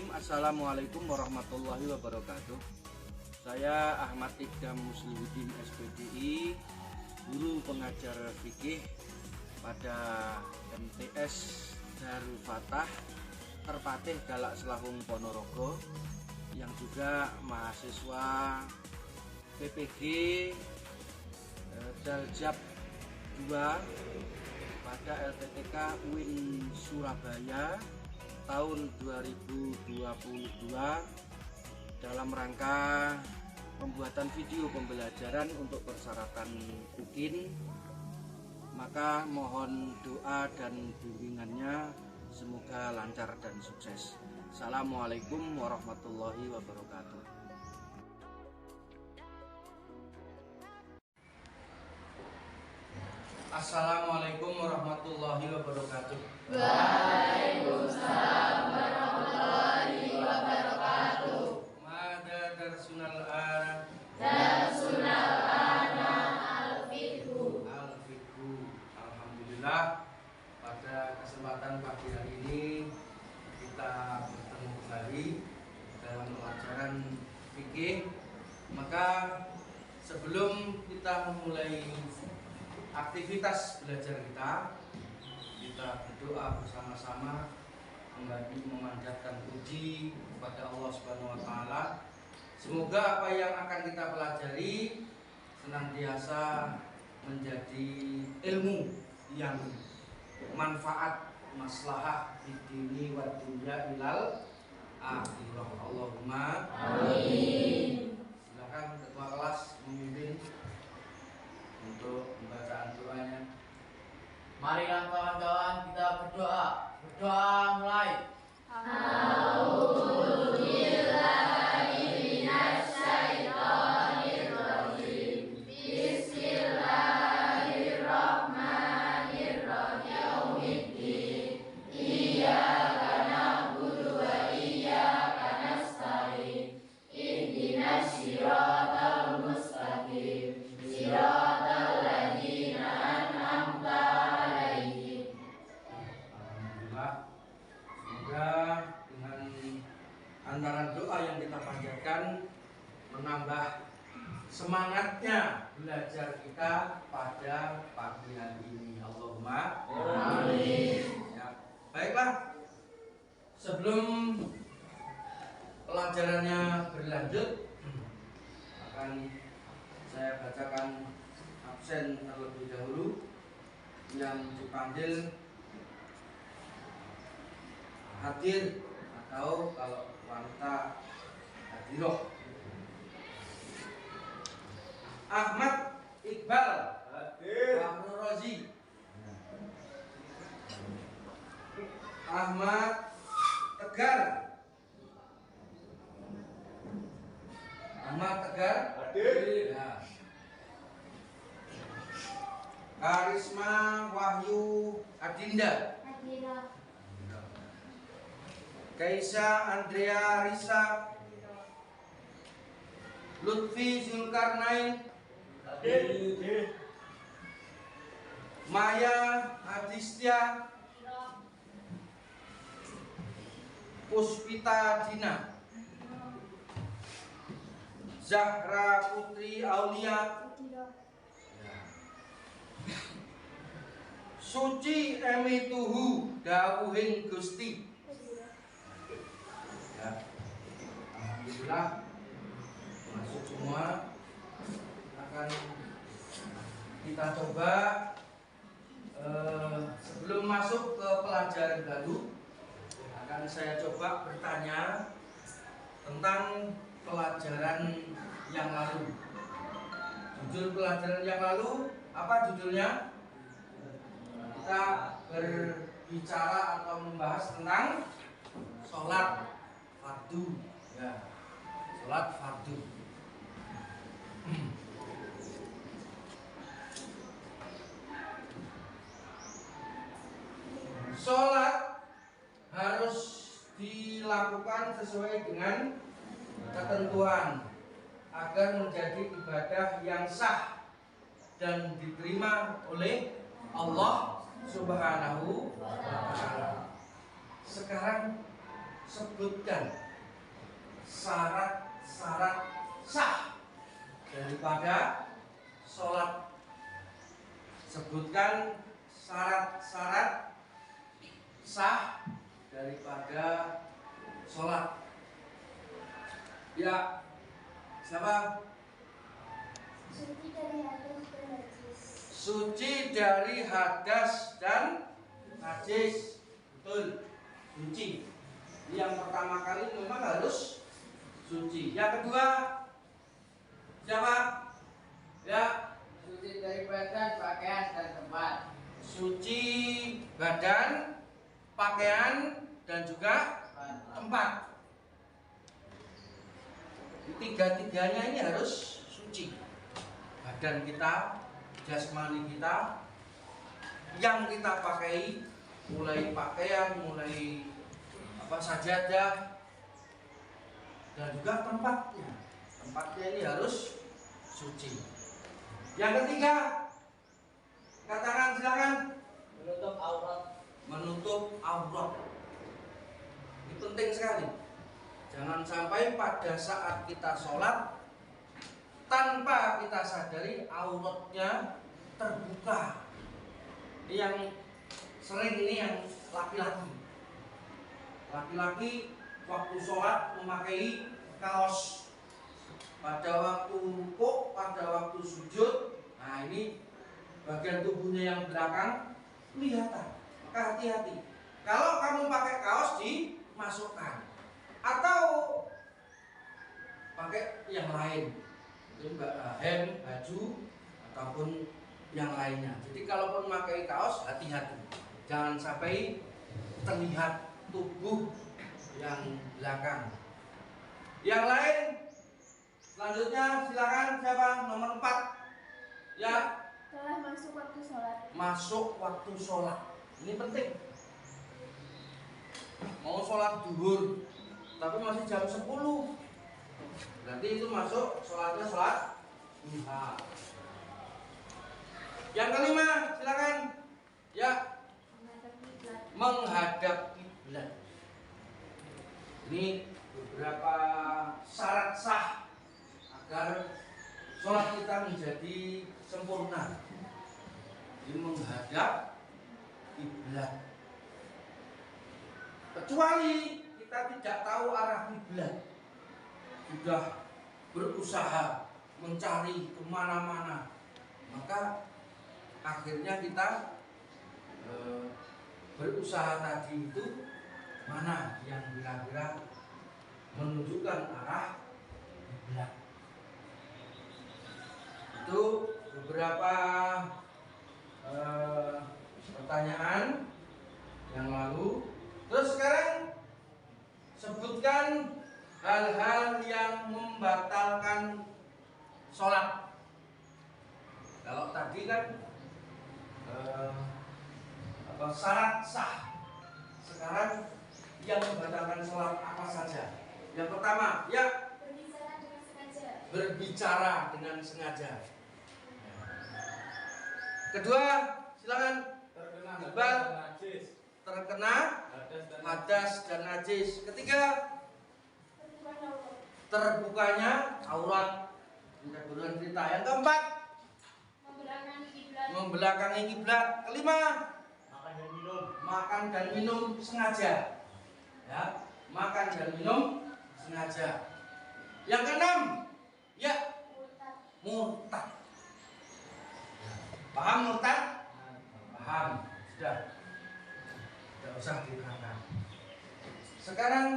Assalamualaikum warahmatullahi wabarakatuh. Saya Ahmad Ikdam Muslihuddin SPDI, guru pengajar fikih pada MTS Darul Fatah Terpatih Galak Selawung Ponorogo, yang juga mahasiswa PPG Daljab 2 pada LPTK UIN Surabaya tahun 2022 dalam rangka pembuatan video pembelajaran untuk persyaratan UKIN. Maka mohon doa dan bimbingannya, semoga lancar dan sukses. Assalamualaikum warahmatullahi wabarakatuh. Assalamualaikum warahmatullahi wabarakatuh. Waalaikumsalam warahmatullahi wabarakatuh. Mada darsunal ana. Darsunal ana al-fiqhu. Alhamdulillah, pada kesempatan pagi hari ini kita bertemu kembali dalam pelajaran fikih. Maka sebelum kita memulai aktivitas belajar kita berdoa bersama-sama, memanjatkan puji kepada Allah Subhanahu wa taala. Semoga apa yang akan kita pelajari senantiasa menjadi ilmu yang manfaat, maslahah di dini wa dunya ilal akhirah. Allahumma amin. Silakan ketua kelas memimpin untuk pembacaan doanya. Marilah kawan-kawan kita berdoa. Berdoa mulai. A'udzubillahi minasyaitonirrajim. Bismillahirrahmanirrahim. Iyyaka na'budu wa iyyaka nasta'in. Ihdinas siratal mustaqim. Siratal ladzina an'amta 'alaihim. Alhamdulillah, semoga dengan antara doa yang kita panjatkan menambah semangatnya belajar kita pada pagi hari ini. Allahumma amin. Ya. Baiklah, sebelum pelajarannya berlanjut, akan saya bacakan absen terlebih dahulu yang dipanggil hadir, atau kalau wanita hadiroh. Ahmad Iqbal hadir. Fahrul Rozi. Ahmad Tegar. Ahmad Tegar hadir. Ya. Karisma Wahyu Adinda. Kaisa Andrea Risa. Lutfi Zulkarnain hadir. Maya Adistia. Puspita Dina. Zahra Putri Aulia. Suci emituhu dawuhing Gusti. Ya. Alhamdulillah, masuk semua. Akan kita coba sebelum masuk ke pelajaran baru, akan saya coba bertanya tentang pelajaran yang lalu. Judul pelajaran yang lalu apa judulnya? Kita berbicara atau membahas tentang sholat fardu. Ya, sholat fardu. Sholat harus dilakukan sesuai dengan ketentuan agar menjadi ibadah yang sah dan diterima oleh Allah Subhanahu wa ta'ala. Sekarang sebutkan syarat-syarat sah daripada sholat. Sebutkan syarat-syarat sah daripada sholat. Ya, siapa? Suci dari hadas dan najis. Suci dari hadas dan najis. Betul, suci. Yang pertama kali memang harus suci. Yang kedua, siapa? Ya, Suci dari badan, pakaian, dan tempat. suci badan, pakaian, dan juga tempat. Tiga-tiganya ini harus suci. Badan kita, jasmani kita, yang kita pakai, mulai pakaian, mulai sajadah, dan juga tempatnya. Tempatnya ini harus suci. Yang ketiga, katakan, silakan. Menutup aurat. Menutup aurat. Ini penting sekali. Jangan sampai pada saat kita sholat tanpa kita sadari auratnya terbuka. Ini yang sering, ini yang laki-laki. Laki-laki waktu sholat memakai kaos. Pada waktu rukuk, pada waktu sujud, nah ini bagian tubuhnya yang belakang kelihatan. Maka hati-hati. Kalau kamu pakai kaos, dimasukkan. Atau pakai yang lain, hem, baju, ataupun yang lainnya. Jadi kalaupun pakai kaos, hati-hati. Jangan sampai terlihat tubuh yang belakang. Yang lain, selanjutnya silakan, siapa? Nomor 4. Ya. Telah masuk waktu sholat. Masuk waktu sholat. Ini penting. Mau sholat duhur, tapi masih jam 10. Berarti itu masuk sholatnya sholat duha. Yang kelima, silakan. Ya. Menghadap kiblat. Ini beberapa syarat sah agar sholat kita menjadi sempurna. Ini menghadap kiblat. Kecuali kita tidak tahu arah kiblat, sudah berusaha mencari kemana-mana, maka akhirnya kita berusaha tadi itu mana yang kira-kira menunjukkan arah kiblat. Itu beberapa pertanyaan yang lalu. Terus sekarang sebutkan hal-hal yang membatalkan sholat. Kalau tadi kan syarat sah. Sekarang yang membatalkan sholat apa saja? Yang pertama, ya, Berbicara dengan sengaja. berbicara dengan sengaja. Kedua, silakan. Terkena hadas dan najis. Ketiga, terbukanya aurat. Kita duluan cerita. Yang keempat, membelakangi kiblat. Kelima, makan dan minum sengaja. Ya, makan dan minum sengaja. Yang keenam, ya, murtad. Paham murtad? Paham. Sudah. Tidak usah diterangkan. Sekarang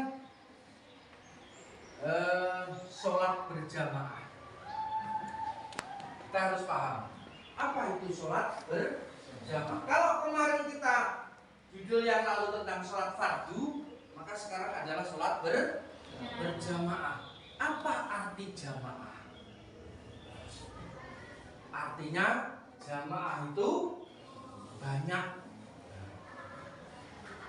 sholat berjamaah. Kita harus paham apa itu sholat berjamaah. Kalau kemarin kita judul yang lalu tentang sholat fardu, maka sekarang adalah sholat berjamaah. Apa arti jamaah? Artinya jamaah itu banyak.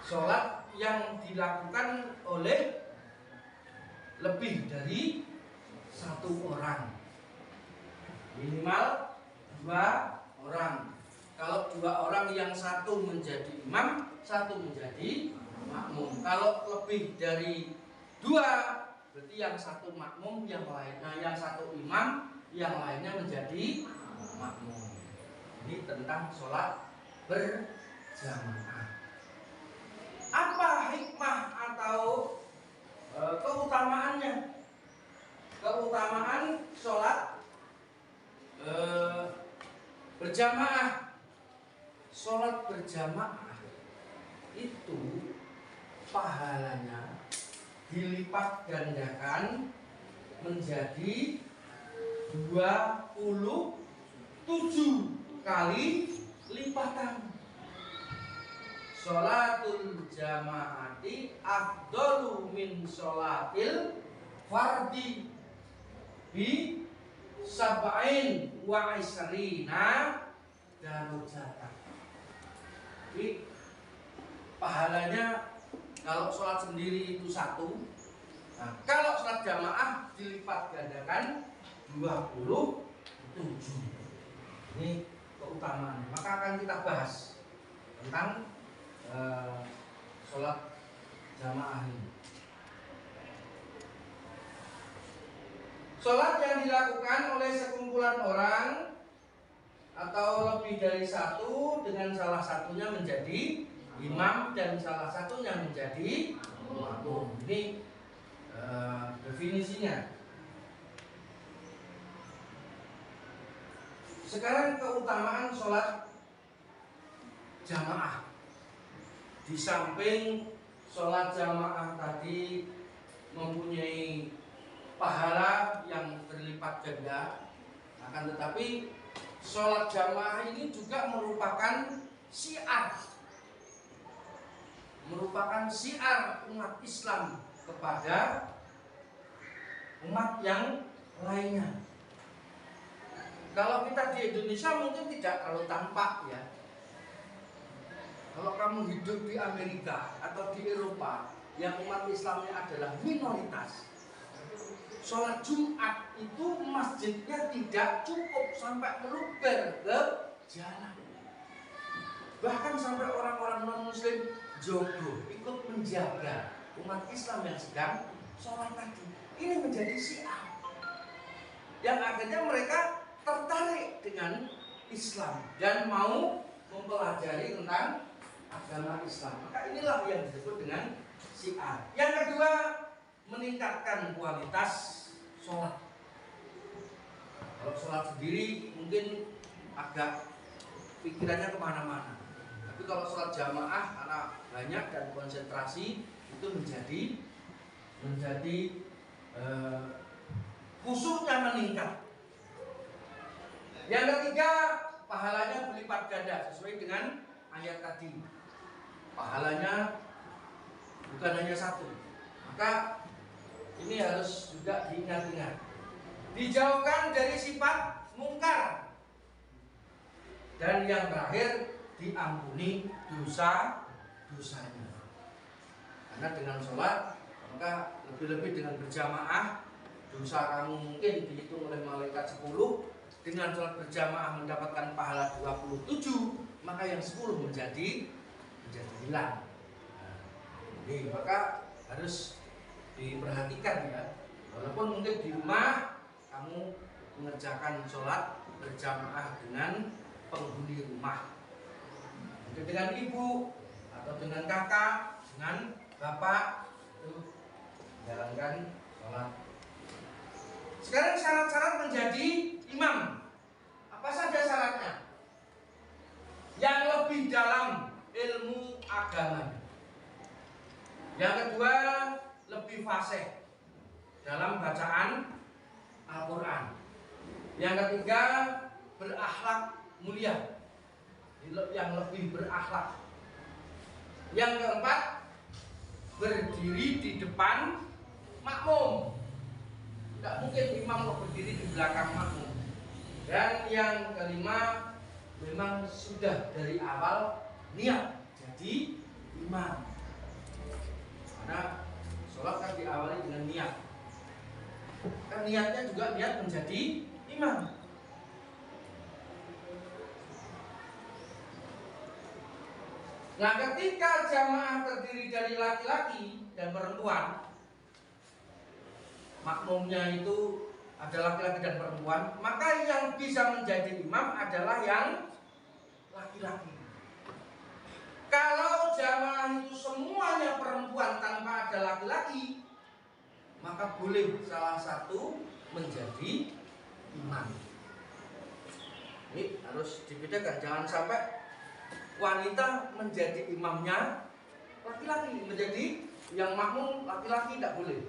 Sholat yang dilakukan oleh lebih dari satu orang, minimal 2 orang. Kalau 2 orang, yang satu menjadi imam, satu menjadi makmum. Kalau lebih dari 2, berarti yang satu makmum, yang satu imam, yang lainnya menjadi makmum. Ini tentang sholat berjamaah. Apa hikmah atau keutamaannya? Keutamaan sholat berjamaah. Sholat berjamaah itu pahalanya dilipat gandakan menjadi 27 kali lipatan. Sholatul jamaati afdalu min sholatil fardi bi sab'in wa isrina darajatan. Jadi pahalanya kalau sholat sendiri itu 1. Nah, kalau sholat jamaah dilipat gandakan 27. Ini keutamaannya. Maka akan kita bahas tentang sholat jamaah ini. Sholat yang dilakukan oleh sekumpulan orang atau lebih dari 1 dengan salah satunya menjadi imam dan salah satunya menjadi makmum. Ini definisinya. Sekarang keutamaan sholat jamaah. Di samping sholat jamaah tadi mempunyai pahala yang berlipat ganda, akan tetapi sholat jamaah ini juga merupakan syiar umat Islam kepada umat yang lainnya. Kalau kita di Indonesia mungkin tidak terlalu tampak ya. Kalau kamu hidup di Amerika atau di Eropa yang umat Islamnya adalah minoritas, sholat Jumat itu masjidnya tidak cukup sampai meluber ke jalan. Bahkan sampai orang-orang non-muslim jogo ikut menjaga umat Islam yang sedang sholat tadi. Ini menjadi syiar yang akhirnya mereka tertarik dengan Islam dan mau mempelajari tentang agama Islam. Maka inilah yang disebut dengan syiar. Yang kedua, meningkatkan kualitas sholat. Kalau sholat sendiri mungkin agak pikirannya kemana-mana. Tapi kalau sholat jamaah karena banyak dan konsentrasi itu menjadi khusyuknya meningkat. Yang ketiga, pahalanya berlipat ganda sesuai dengan ayat tadi. Pahalanya bukan hanya 1. Maka ini harus juga diingat-ingat. Dijauhkan dari sifat mungkar. Dan yang terakhir, diampuni dosa-dosanya. Karena dengan sholat, maka lebih-lebih dengan berjamaah, dosa kamu mungkin dihitung oleh malaikat 10. Dengan sholat berjamaah mendapatkan pahala 27, maka yang 10 menjadi hilang. Ini maka harus diperhatikan ya. Walaupun mungkin di rumah kamu mengerjakan sholat berjamaah dengan penghuni rumah, mungkin dengan ibu atau dengan kakak, dengan bapak, itu jalankan sholat. Sekarang syarat-syarat menjadi imam. Apa saja syaratnya? Yang lebih dalam ilmu agama. Yang kedua, lebih fasih dalam bacaan Al-Quran. Yang ketiga, berakhlak mulia, yang lebih berakhlak. Yang keempat, berdiri di depan makmum. Tidak mungkin imam berdiri di belakang makmum. Dan yang kelima, memang sudah dari awal niat jadi imam. Karena sholat kan diawali dengan niat. Kan niatnya juga niat menjadi imam. Nah, ketika jamaah terdiri dari laki-laki dan perempuan, makmumnya itu ada laki-laki dan perempuan, maka yang bisa menjadi imam adalah yang laki-laki. Kalau jamaah itu semuanya perempuan tanpa ada laki-laki, maka boleh salah satu menjadi imam. Ini harus dibedakan, jangan sampai wanita menjadi imamnya laki-laki, menjadi yang makmum laki-laki, tidak boleh.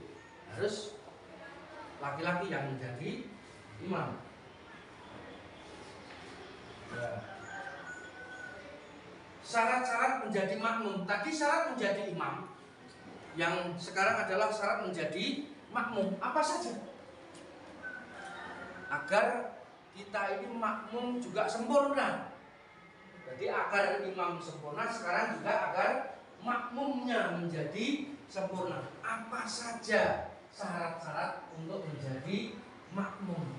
Harus laki-laki yang menjadi imam. Syarat-syarat menjadi makmum. Tadi syarat menjadi imam, yang sekarang adalah syarat menjadi makmum. Apa saja? Agar kita ini makmum juga sempurna. Jadi agar imam sempurna, sekarang juga agar makmumnya menjadi sempurna. Apa saja syarat-syarat untuk menjadi makmum?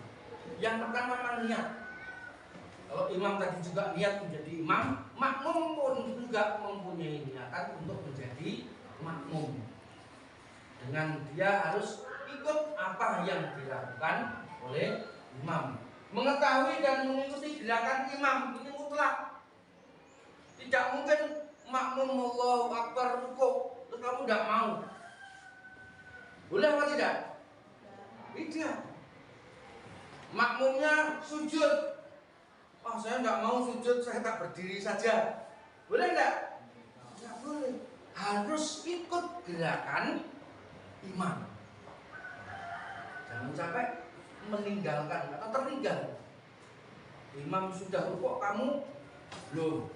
Yang pertama, niat. Kalau imam tadi juga niat menjadi imam, makmum pun juga mempunyai niatan untuk menjadi makmum. Dengan dia harus ikut apa yang dilakukan oleh imam, mengetahui dan mengikuti gerakan imam. Ini mutlak. Tidak mungkin makmum Allahu Akbar rukuk terus kamu tidak mau. Boleh apa tidak? Tidak. Makmumnya sujud, saya tidak mau sujud, saya tak berdiri saja. Boleh tidak? Tidak boleh. Harus ikut gerakan imam. Jangan sampai meninggalkan atau tertinggal. Imam sudah rukuk, kamu belum.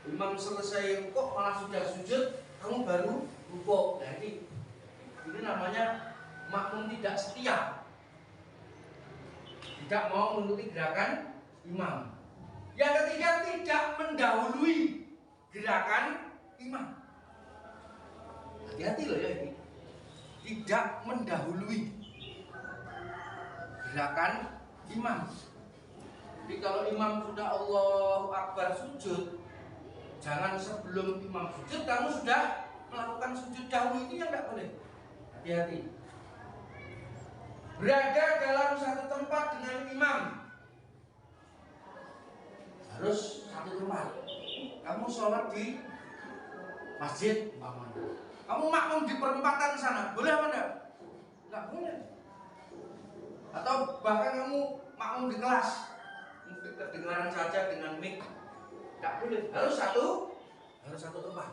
Imam selesai rukuk malah sudah sujud, kamu baru rukuk. Nah, ini namanya makmum tidak setia, tidak mau mengikuti gerakan imam. Yang ketiga, tidak mendahului gerakan imam. Hati-hati loh ya ini. Tidak mendahului gerakan imam. Jadi kalau imam sudah Allahu Akbar sujud, jangan sebelum imam sujud kamu sudah melakukan sujud dahulu. Ini yang tidak boleh. Hati-hati. Berada dalam satu tempat dengan imam, harus satu tempat. Kamu sholat di masjid, kamu makmum di perempatan sana, boleh apa enggak? Enggak boleh. Atau bahkan kamu makmum di kelas, kedengaran saja dengan mic, enggak boleh. Harus satu tempat.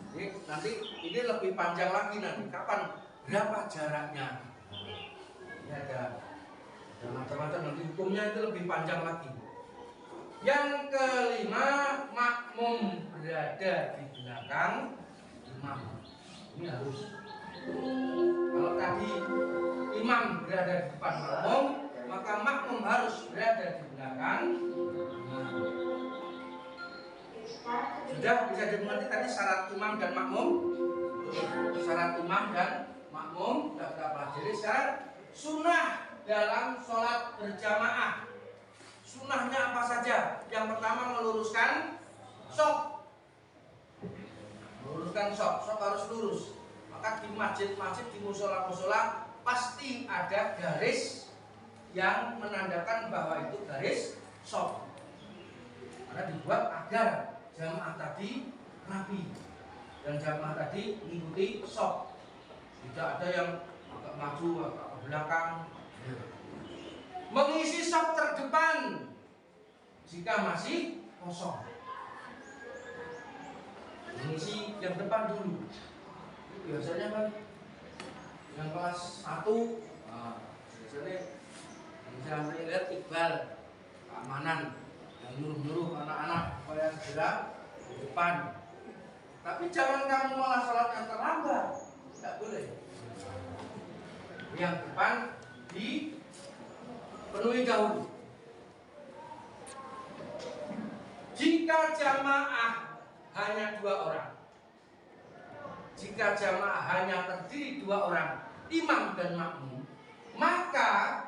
Jadi nanti ini lebih panjang lagi nanti. Kapan? Berapa jaraknya? Ini ada macam-macam, nanti hukumnya itu lebih panjang lagi. Yang kelima, makmum berada di belakang imam. Ini harus. Kalau tadi imam berada di depan makmum, maka makmum harus berada di belakang imam. Sudah bisa dimengerti tadi syarat imam dan makmum? Syarat imam dan makmum sudah kita pelajari. Sekarang sunnah dalam sholat berjamaah. Sunnahnya apa saja? Yang pertama, meluruskan sok. Meluruskan sok. Sok harus lurus. Maka di masjid-masjid, di musola-musola pasti ada garis yang menandakan bahwa itu garis sok. Karena dibuat agar jamaah tadi rapi dan jamaah tadi mengikuti sok. Tidak ada yang agak maju, agak ke belakang. Mengisi saf terdepan jika masih kosong. Mengisi yang depan dulu. Biasanya kan yang kelas 1, biasanya bisa melihat Iqbal keamanan yang nyuruh-nyuruh anak-anak supaya segera di depan. Tapi jangan kamu malah sholatnya terlambat. Tidak boleh. Yang depan dipenuhi dahulu. Jika jamaah hanya 2 orang, jika jamaah hanya terdiri 2 orang, imam dan makmum, maka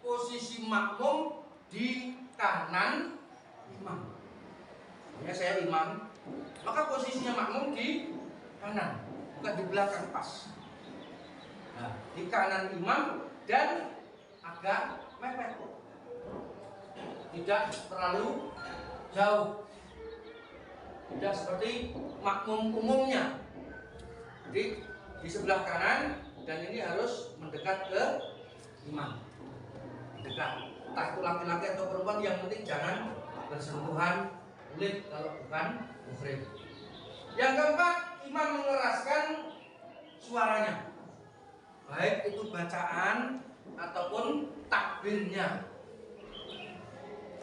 posisi makmum di kanan imam. Hanya saya imam, maka posisinya makmum di kanan, bukan di belakang pas. Nah, di kanan imam dan agak mepet, tidak terlalu jauh, tidak seperti makmum umumnya. Jadi di sebelah kanan dan ini harus mendekat ke imam, dekat. Entah itu laki-laki atau perempuan, yang penting jangan bersentuhan kulit kalau bukan muhrim. Yang keempat, imam mengeraskan suaranya, baik itu bacaan ataupun takbirnya,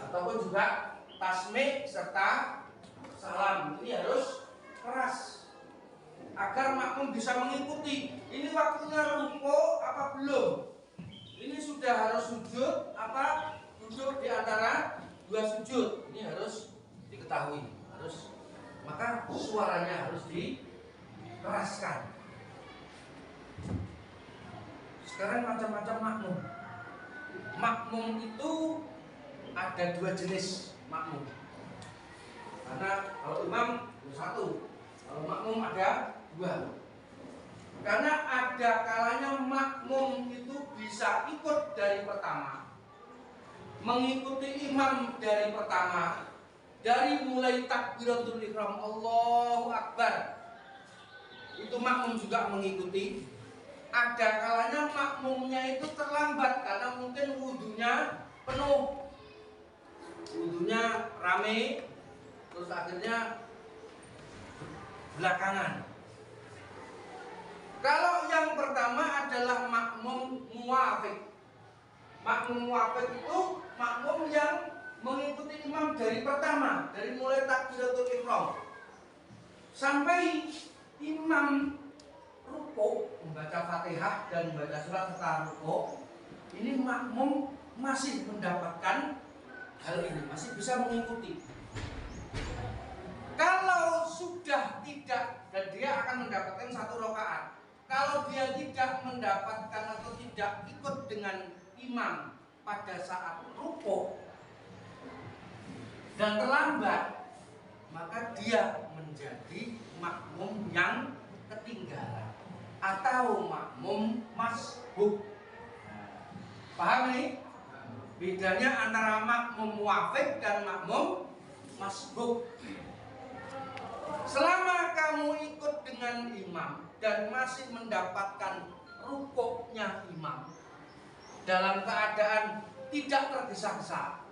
ataupun juga tasmih serta salam. Ini harus keras agar makmum bisa mengikuti. Ini waktunya ruko apa belum? Ini sudah harus sujud apa duduk di antara dua sujud? Ini harus diketahui. Maka suaranya harus dikeraskan. Sekarang macam-macam makmum. Makmum itu ada dua jenis makmum. Karena kalau imam satu, kalau makmum ada dua. Karena ada kalanya makmum itu bisa ikut dari pertama, mengikuti imam dari pertama, dari mulai takbiratul ihram Allahu Akbar, itu makmum juga mengikuti. Ada kalanya makmumnya itu terlambat karena mungkin wudunya penuh, wudunya rame, terus akhirnya belakangan. Kalau yang pertama adalah makmum muwafiq. Makmum muwafiq itu makmum yang mengikuti imam dari pertama, dari mulai takbiratul ihram sampai imam rukuk, membaca Fatihah dan membaca surat serta rukuk. Ini makmum masih mendapatkan hal ini, masih bisa mengikuti. Kalau sudah tidak, dan dia akan mendapatkan satu rakaat. Kalau dia tidak mendapatkan atau tidak ikut dengan imam pada saat rukuk dan terlambat, maka dia menjadi makmum yang ketinggalan atau makmum masbuk. Paham ini? Bedanya antara makmum muwafiq dan makmum masbuk. Selama kamu ikut dengan imam dan masih mendapatkan rukuknya imam dalam keadaan tidak tergesa-gesa,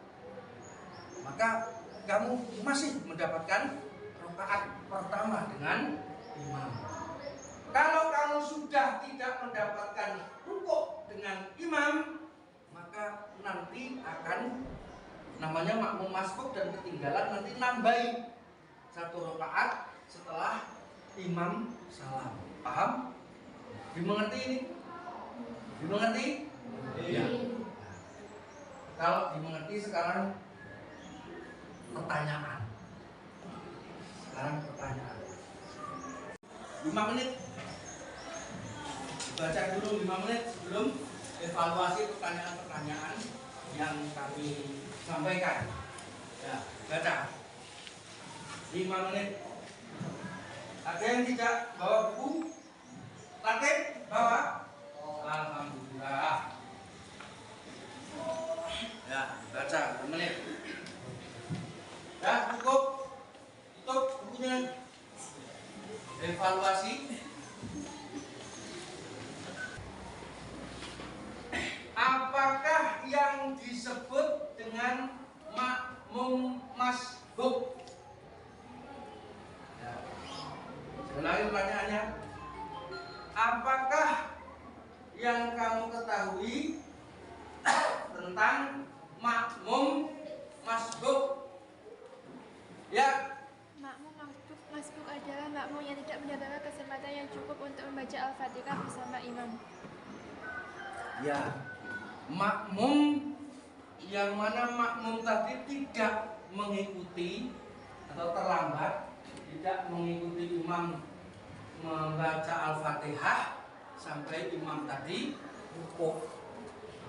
maka kamu masih mendapatkan rakaat pertama dengan imam. Kalau kamu sudah tidak mendapatkan rukuk dengan imam, maka nanti akan namanya makmum masbuk dan ketinggalan, nanti nambahi satu rakaat setelah imam salam. Paham? Dimengerti ini? Dimengerti? Iya. Kalau dimengerti, sekarang pertanyaan. Sekarang pertanyaan. 5 menit. Baca dulu 5 menit sebelum evaluasi pertanyaan-pertanyaan yang kami sampaikan. Ya, baca. 5 menit. Ada yang tidak bawa buku? Tertib? Bawa? Alhamdulillah. Ya, baca 5 menit. Ya, cukup. Tutup bukunya. Evaluasi. Apakah yang disebut dengan makmum masbuk? Ulangi pertanyaannya. Apakah yang kamu ketahui tentang makmum masbuk? Ya. Makmum masbuk adalah makmum yang tidak mendapatkan kesempatan yang cukup untuk membaca Al-Fatihah bersama imam. Ya. Makmum yang mana makmum tadi tidak mengikuti atau terlambat, tidak mengikuti imam membaca Al-Fatihah sampai imam tadi rukuk.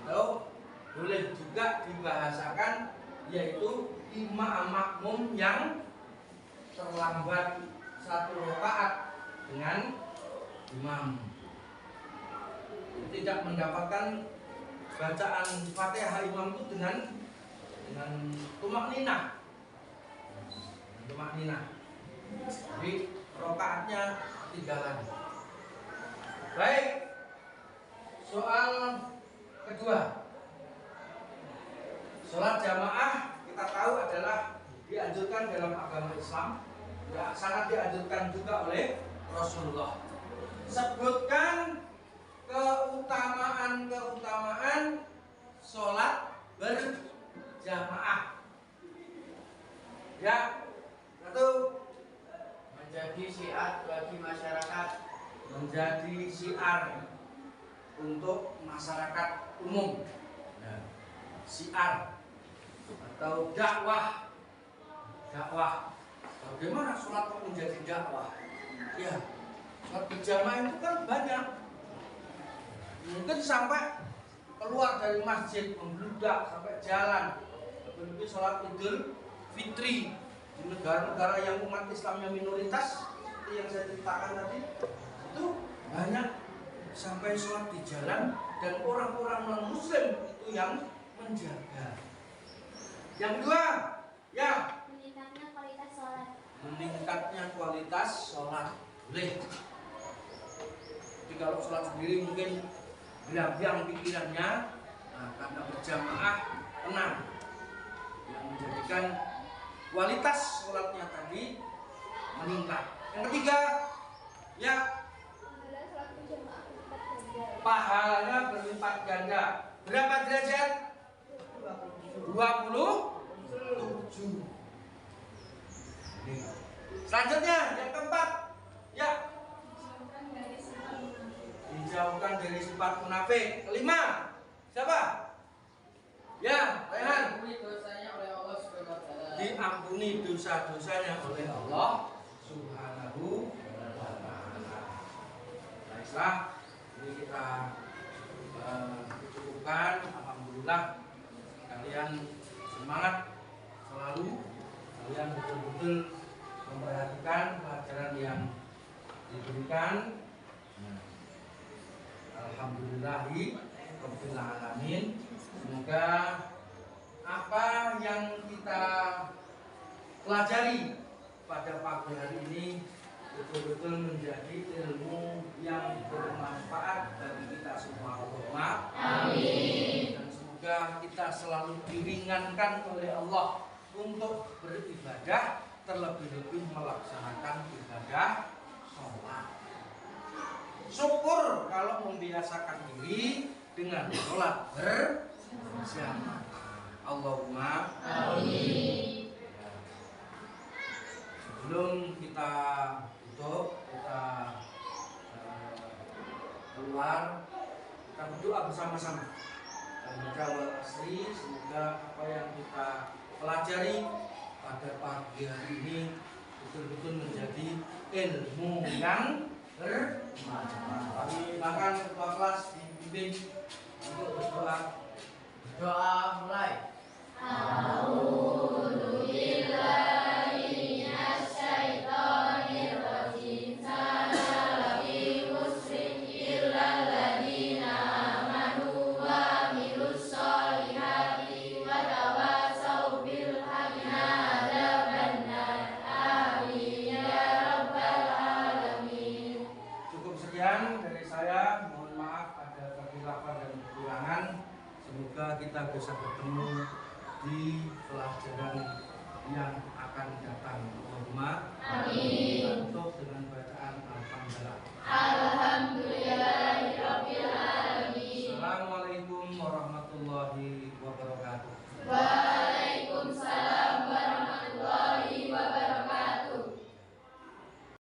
Atau boleh juga dibahasakan yaitu imam makmum yang terlambat 1 rakaat dengan imam, tidak mendapatkan bacaan Fatihah imam itu dengan tumak ninah. Jadi rakaatnya ketinggalan. Baik, soal kedua, sholat jamaah kita tahu adalah dianjurkan dalam agama Islam, ya, sangat dianjurkan juga oleh Rasulullah. Sebutkan keutamaan sholat berjamaah. Ya, satu, Menjadi syiar bagi masyarakat. menjadi syiar untuk masyarakat umum, ya, syiar atau dakwah. Bagaimana sholat kok menjadi dakwah? Ya, sholat berjamaah itu kan banyak, mungkin sampai keluar dari masjid, membludak sampai jalan. Begitu sholat Idul Fitri di negara-negara yang umat Islamnya minoritas, seperti yang saya ceritakan tadi, itu banyak sampai sholat di jalan dan orang-orang non-muslim itu yang menjaga. Yang kedua, ya, Meningkatnya kualitas sholat. meningkatnya kualitas sholat. Boleh. Jadi kalau sholat sendiri mungkin bilang pikirannya, nah, karena berjamaah tenang, yang menjadikan kualitas sholatnya tadi meningkat. Yang ketiga, ya, pahalanya berlipat ganda. Berapa derajat? 27. Selanjutnya yang keempat, ya, dijauhkan dari sifat munafik. Kelima, siapa? Ya, Rehan. Diampuni dosanya oleh Allah Subhanahu wa taala. Diampuni dosa-dosanya oleh Allah Subhanahu wa taala. Baiklah, ini kita cukupkan. Alhamdulillah, kalian semangat selalu, kalian betul-betul memperhatikan pelajaran yang diberikan. Alhamdulillahi rabbil alamin. Semoga apa yang kita pelajari pada pagi hari ini betul-betul menjadi ilmu yang bermanfaat bagi kita semua. Allahumma amin. Dan semoga kita selalu diringankan oleh Allah untuk beribadah, terlebih-lebih melaksanakan ibadah sholat. Syukur kalau membiasakan diri dengan sholat berjamaah. Allahumma amin. Sebelum kita tutup, kita keluar, kita berdoa bersama-sama. Baca wal asri, semoga apa yang kita pelajari pada pagi hari ini betul-betul menjadi ilmu yang bermanfaat. Silakan ketua kelas dibimbing untuk berdoa. Doa mulai. Cukup sekian dari saya. Mohon maaf ada kekhilafan dan kekurangan. Semoga kita bisa bertemu di pelajaran yang akan datang. Allahumma